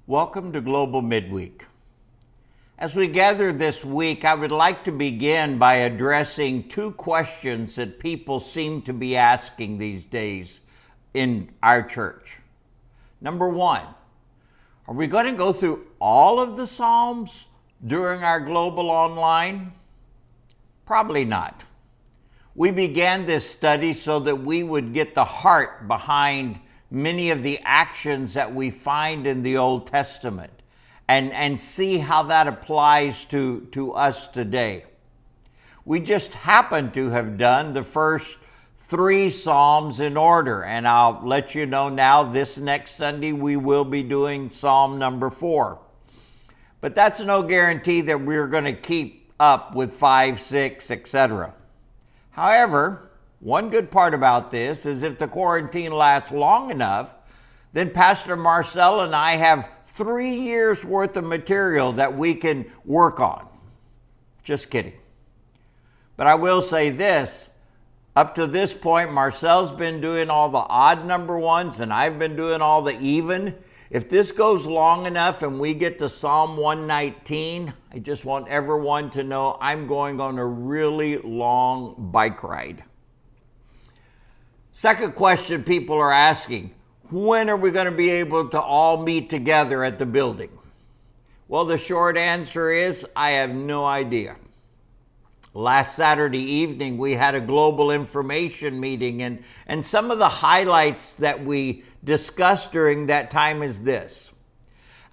Welcome to Global Midweek. As we gather this week, I would like to begin by addressing two questions that people seem to be asking these days in our church. Number one, are we going to go through all of the Psalms during our Global Online? Probably not. We began this study so that we would get the heart behind many of the actions that we find in the Old Testament and see how that applies to us today. We just happen to have done the first three Psalms in order, and I'll let you know now this next Sunday we will be doing Psalm number 4. But that's no guarantee that we're going to keep up with 5, 6, etc. However, one good part about this is if the quarantine lasts long enough, then Pastor Marcel and I have 3 years worth of material that we can work on. Just kidding. But I will say this, up to this point, Marcel's been doing all the odd number ones and I've been doing all the even. If this goes long enough and we get to Psalm 119, I just want everyone to know I'm going on a really long bike ride. Second question people are asking, when are we going to be able to all meet together at the building? Well, the short answer is I have no idea. Last Saturday evening, we had a global information meeting, and some of the highlights that we discussed during that time is this.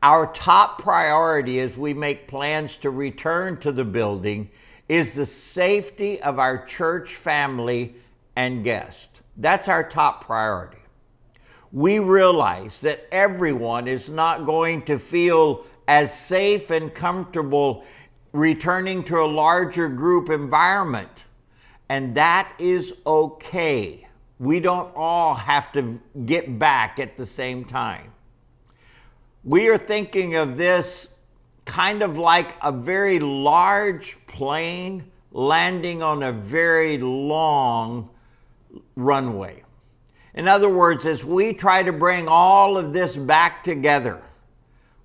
Our top priority as we make plans to return to the building is the safety of our church family and guests. That's our top priority. We realize that everyone is not going to feel as safe and comfortable returning to a larger group environment, and that is okay. We don't all have to get back at the same time. We are thinking of this kind of like a very large plane landing on a very long runway. In other words, as we try to bring all of this back together,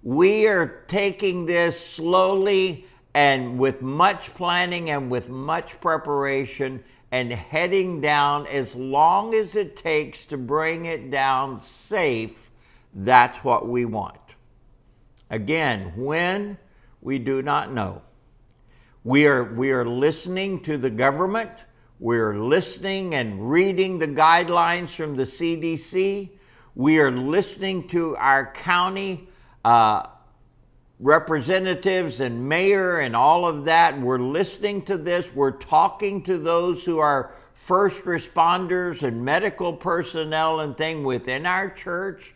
we are taking this slowly and with much planning and with much preparation and heading down as long as it takes to bring it down safe. That's what we want. Again, when, we do not know. We are listening to the government. We're listening and reading the guidelines from the CDC. We are listening to our county representatives and mayor and all of that. We're listening to this. We're talking to those who are first responders and medical personnel and things within our church.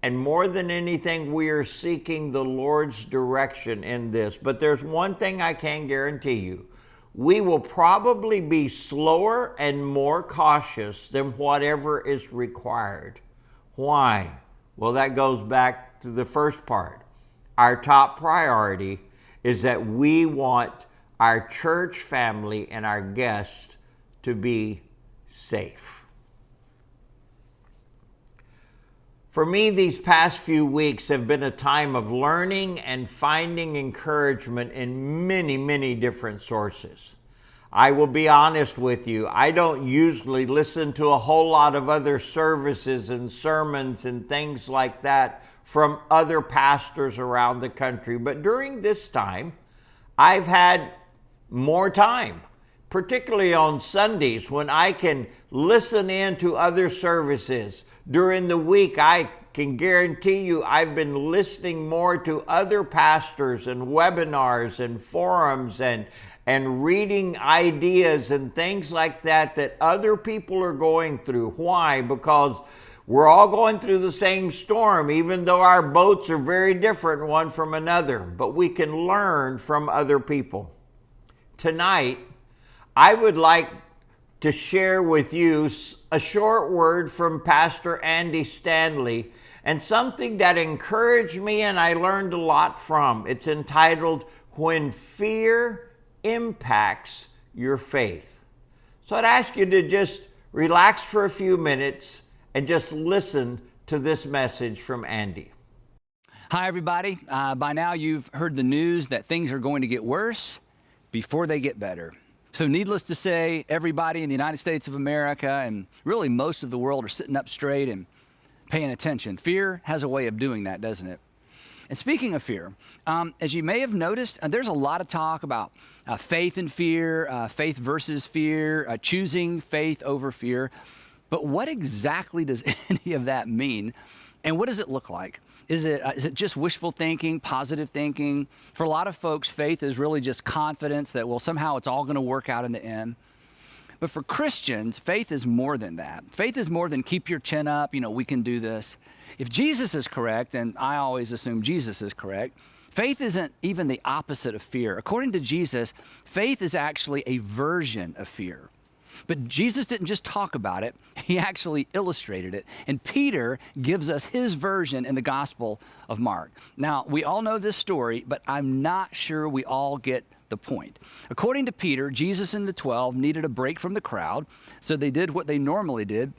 And more than anything, we are seeking the Lord's direction in this. But there's one thing I can guarantee you. We will probably be slower and more cautious than whatever is required. Why? Well, that goes back to the first part. Our top priority is that we want our church family and our guests to be safe. For me, these past few weeks have been a time of learning and finding encouragement in many, many different sources. I will be honest with you, I don't usually listen to a whole lot of other services and sermons and things like that from other pastors around the country. But during this time, I've had more time, particularly on Sundays when I can listen in to other services. During the week, I can guarantee you I've been listening more to other pastors and webinars and forums and reading ideas and things like that other people are going through. Why? Because we're all going through the same storm, even though our boats are very different one from another, but we can learn from other people. Tonight, I would like to share with you a short word from Pastor Andy Stanley and something that encouraged me and I learned a lot from. It's entitled, When Fear Impacts Your Faith. So I'd ask you to just relax for a few minutes and just listen to this message from Andy. Hi, everybody. By now, you've heard the news that things are going to get worse before they get better. So needless to say, everybody in the United States of America and really most of the world are sitting up straight and paying attention. Fear has a way of doing that, doesn't it? And speaking of fear, as you may have noticed, there's a lot of talk about faith and fear, faith versus fear, choosing faith over fear. But what exactly does any of that mean? And what does it look like? Is it just wishful thinking, positive thinking? For a lot of folks, faith is really just confidence that, well, somehow it's all going to work out in the end. But for Christians, faith is more than that. Faith is more than keep your chin up, we can do this. If Jesus is correct, and I always assume Jesus is correct, faith isn't even the opposite of fear. According to Jesus, faith is actually a version of fear. But Jesus didn't just talk about it, he actually illustrated it. And Peter gives us his version in the Gospel of Mark. Now, we all know this story, but I'm not sure we all get the point. According to Peter, Jesus and the 12 needed a break from the crowd, so they did what they normally did.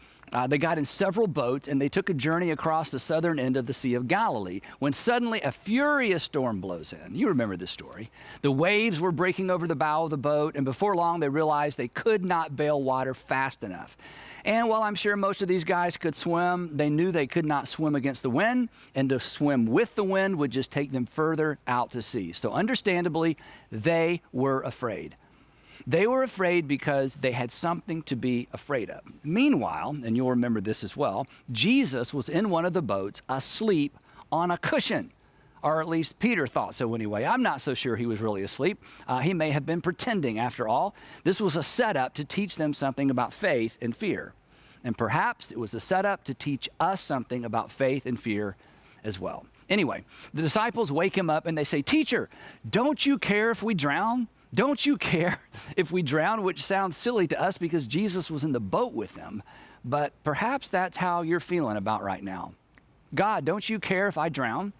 They got in several boats and they took a journey across the southern end of the Sea of Galilee when suddenly a furious storm blows in. You remember this story. The waves were breaking over the bow of the boat, and before long they realized they could not bail water fast enough. And while I'm sure most of these guys could swim, they knew they could not swim against the wind, and to swim with the wind would just take them further out to sea. So understandably, they were afraid. They were afraid because they had something to be afraid of. Meanwhile, and you'll remember this as well, Jesus was in one of the boats asleep on a cushion. Or at least Peter thought so anyway. I'm not so sure he was really asleep. He may have been pretending after all. This was a setup to teach them something about faith and fear. And perhaps it was a setup to teach us something about faith and fear as well. Anyway, the disciples wake him up and they say, "Teacher, don't you care if we drown? Don't you care if we drown?" Which sounds silly to us because Jesus was in the boat with them. But perhaps that's how you're feeling about right now. God, don't you care if I drown?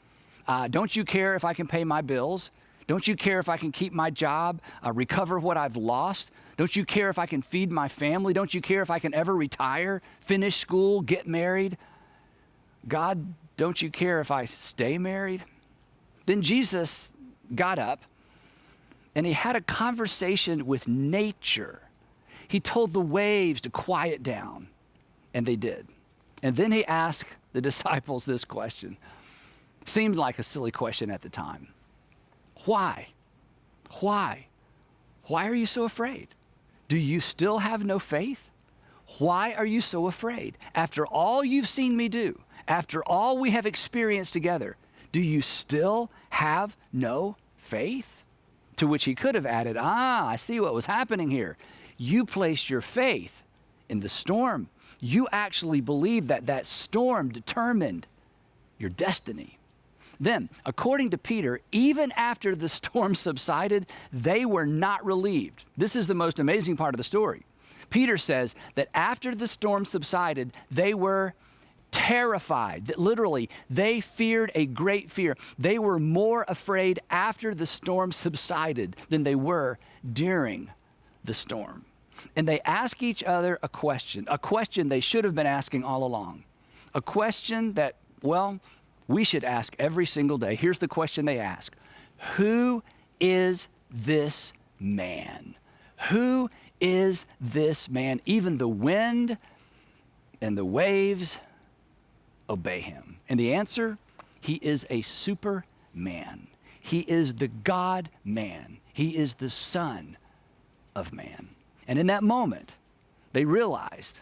Don't you care if I can pay my bills? Don't you care if I can keep my job, recover what I've lost? Don't you care if I can feed my family? Don't you care if I can ever retire, finish school, get married? God, don't you care if I stay married? Then Jesus got up and he had a conversation with nature. He told the waves to quiet down, and they did. And then he asked the disciples this question. Seemed like a silly question at the time. Why? Why? Why are you so afraid? Do you still have no faith? Why are you so afraid? After all you've seen me do, after all we have experienced together, do you still have no faith? To which he could have added, I see what was happening here. You placed your faith in the storm. You actually believed that that storm determined your destiny. Then, according to Peter, even after the storm subsided, they were not relieved. This is the most amazing part of the story. Peter says that after the storm subsided, they were terrified. That literally, they feared a great fear. They were more afraid after the storm subsided than they were during the storm. And they ask each other a question they should have been asking all along. A question that, well, we should ask every single day. Here's the question they ask. Who is this man? Who is this man? Even the wind and the waves obey him. And the answer, he is a superman. He is the God-man. He is the Son of Man. And in that moment, they realized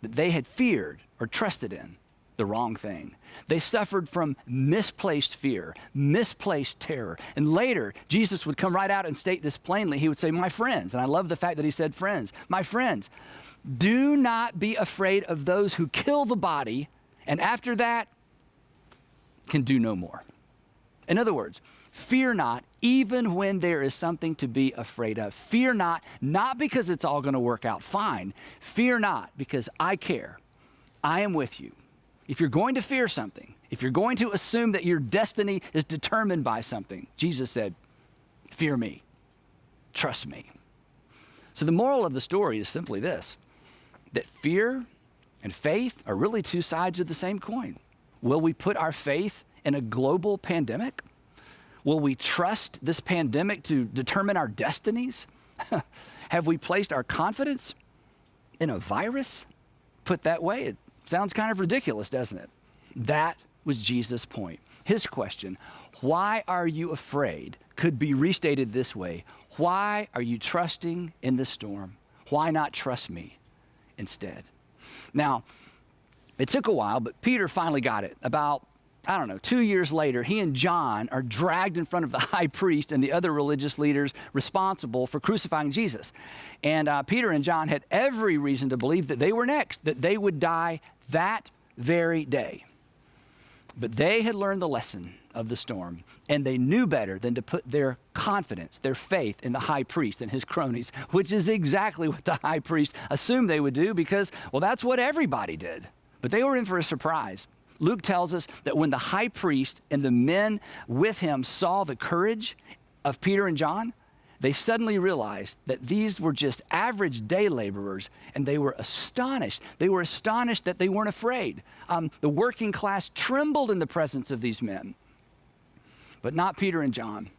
that they had feared or trusted in the wrong thing. They suffered from misplaced fear, misplaced terror. And later, Jesus would come right out and state this plainly. He would say, my friends, and I love the fact that he said friends, my friends, do not be afraid of those who kill the body, and after that, can do no more. In other words, fear not, even when there is something to be afraid of. Fear not because it's all going to work out fine. Fear not, because I care. I am with you. If you're going to fear something, if you're going to assume that your destiny is determined by something, Jesus said, fear me, trust me. So the moral of the story is simply this, that fear and faith are really two sides of the same coin. Will we put our faith in a global pandemic? Will we trust this pandemic to determine our destinies? Have we placed our confidence in a virus? Put that way, it sounds kind of ridiculous, doesn't it? That was Jesus' point. His question, why are you afraid, could be restated this way. Why are you trusting in the storm? Why not trust me instead? Now, it took a while, but Peter finally got it. About, 2 years later, he and John are dragged in front of the high priest and the other religious leaders responsible for crucifying Jesus. And Peter and John had every reason to believe that they were next, that they would die that very day. But they had learned the lesson of the storm, and they knew better than to put their confidence, their faith in the high priest and his cronies, which is exactly what the high priest assumed they would do because, well, that's what everybody did. But they were in for a surprise. Luke tells us that when the high priest and the men with him saw the courage of Peter and John, they suddenly realized that these were just average day laborers, and they were astonished. They were astonished that they weren't afraid. The working class trembled in the presence of these men, but not Peter and John.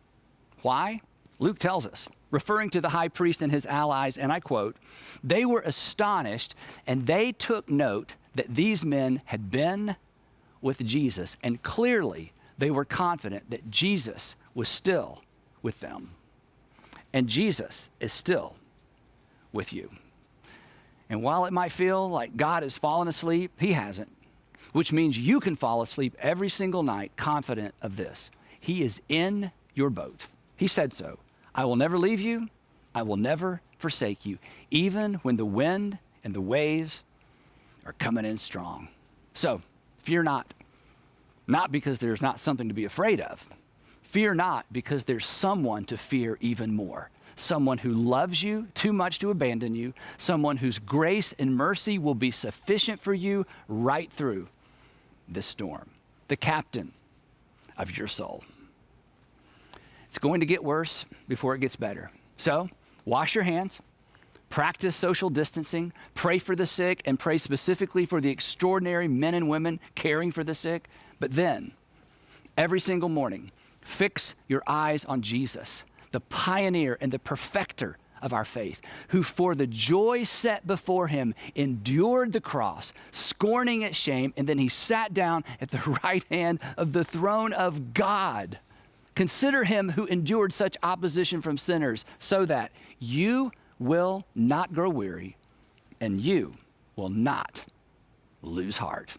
Why? Luke tells us, referring to the high priest and his allies, and I quote, "They were astonished, and they took note that these men had been with Jesus, and clearly they were confident that Jesus was still with them." And Jesus is still with you. And while it might feel like God has fallen asleep, he hasn't, which means you can fall asleep every single night confident of this. He is in your boat. He said so. I will never leave you. I will never forsake you, even when the wind and the waves are coming in strong. So fear not because there's not something to be afraid of. Fear not because there's someone to fear even more. Someone who loves you too much to abandon you. Someone whose grace and mercy will be sufficient for you right through this storm. The captain of your soul. It's going to get worse before it gets better. So wash your hands, practice social distancing, pray for the sick, and pray specifically for the extraordinary men and women caring for the sick. But then, every single morning, fix your eyes on Jesus, the pioneer and the perfecter of our faith, who for the joy set before him endured the cross, scorning its shame, and then he sat down at the right hand of the throne of God. Consider him who endured such opposition from sinners, so that you will not grow weary and you will not lose heart.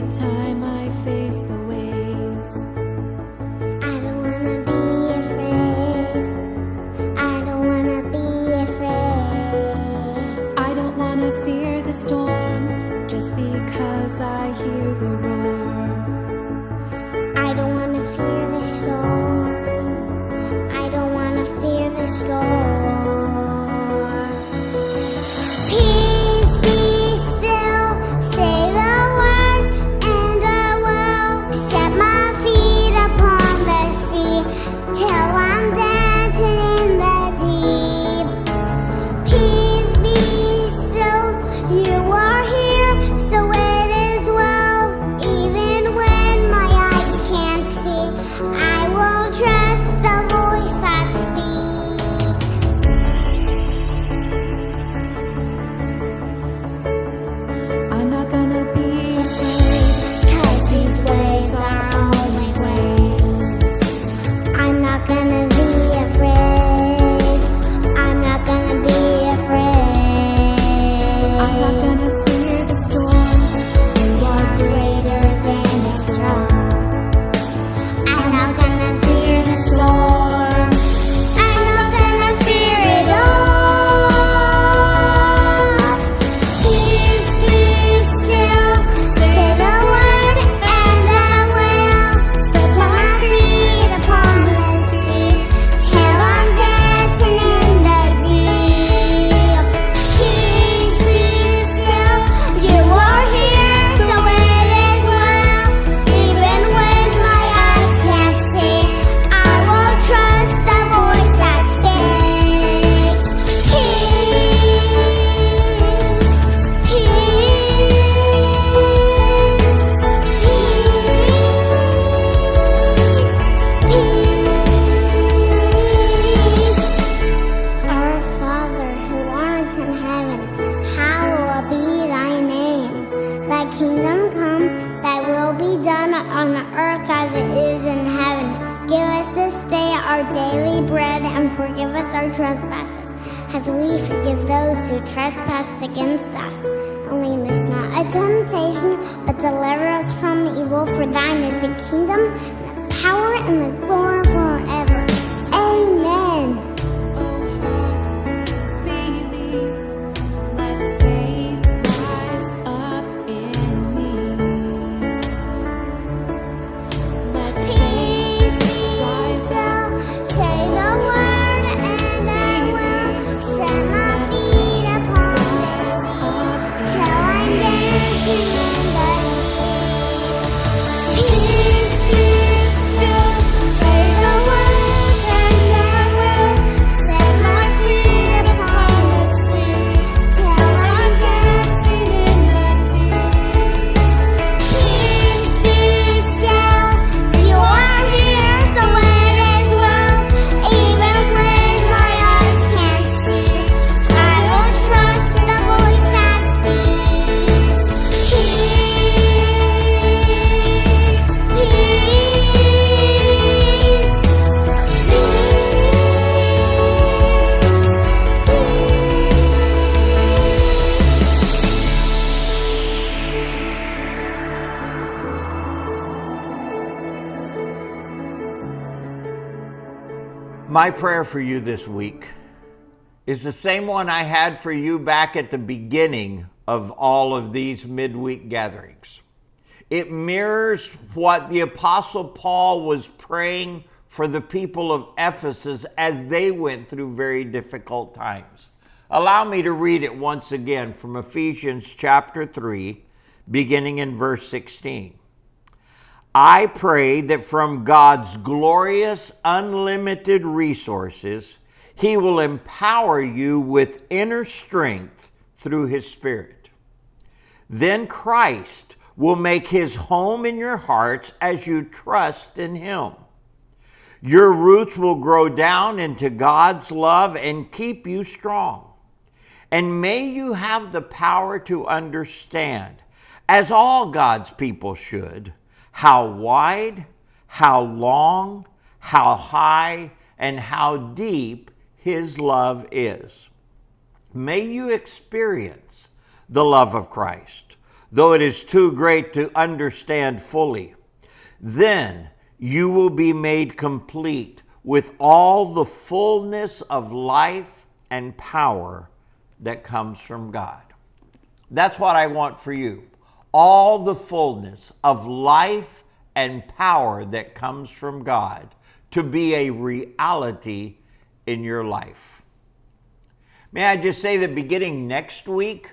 Time I face the waves, I don't wanna be afraid. I don't wanna be afraid. I don't wanna fear the storm just because I hear the roar. I don't wanna fear the storm. I don't wanna fear the storm. Peace be still, say the word, and I will set my feet upon the sea till I'm dancing in the deep. Peace be still, you are here, so it is well. Even when my eyes can't see, I will trust the voice that speaks. forgive us our trespasses, as we forgive those who trespass against us. And lead us not into temptation, but deliver us from evil. For thine is the kingdom, and the power, and the glory forever. Amen. My prayer for you this week is the same one I had for you back at the beginning of all of these midweek gatherings. It mirrors what the Apostle Paul was praying for the people of Ephesus as they went through very difficult times. Allow me to read it once again from Ephesians chapter 3, beginning in verse 16. I pray that from God's glorious, unlimited resources, He will empower you with inner strength through His Spirit. Then Christ will make His home in your hearts as you trust in Him. Your roots will grow down into God's love and keep you strong. And may you have the power to understand, as all God's people should, how wide, how long, how high, and how deep His love is. May you experience the love of Christ, though it is too great to understand fully. Then you will be made complete with all the fullness of life and power that comes from God. That's what I want for you. All the fullness of life and power that comes from God to be a reality in your life. May I just say that beginning next week,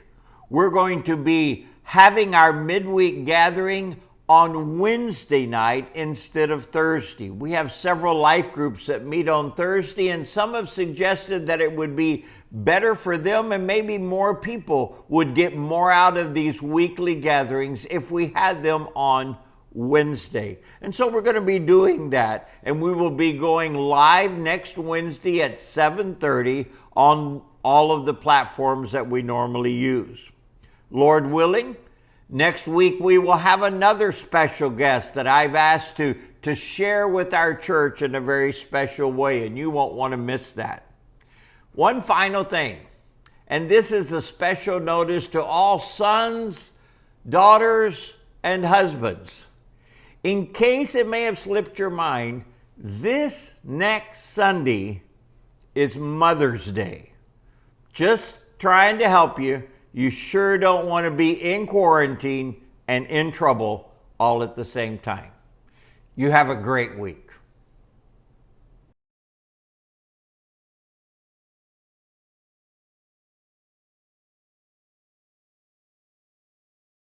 we're going to be having our midweek gathering on Wednesday night instead of Thursday. We have several life groups that meet on Thursday, and some have suggested that it would be better for them and maybe more people would get more out of these weekly gatherings if we had them on Wednesday. And so we're going to be doing that, and we will be going live next Wednesday at 7:30 on all of the platforms that we normally use. Lord willing, next week we will have another special guest that I've asked to share with our church in a very special way, and you won't want to miss that. One final thing, and this is a special notice to all sons, daughters, and husbands. In case it may have slipped your mind, this next Sunday is Mother's Day. Just trying to help you. You sure don't want to be in quarantine and in trouble all at the same time. You have a great week.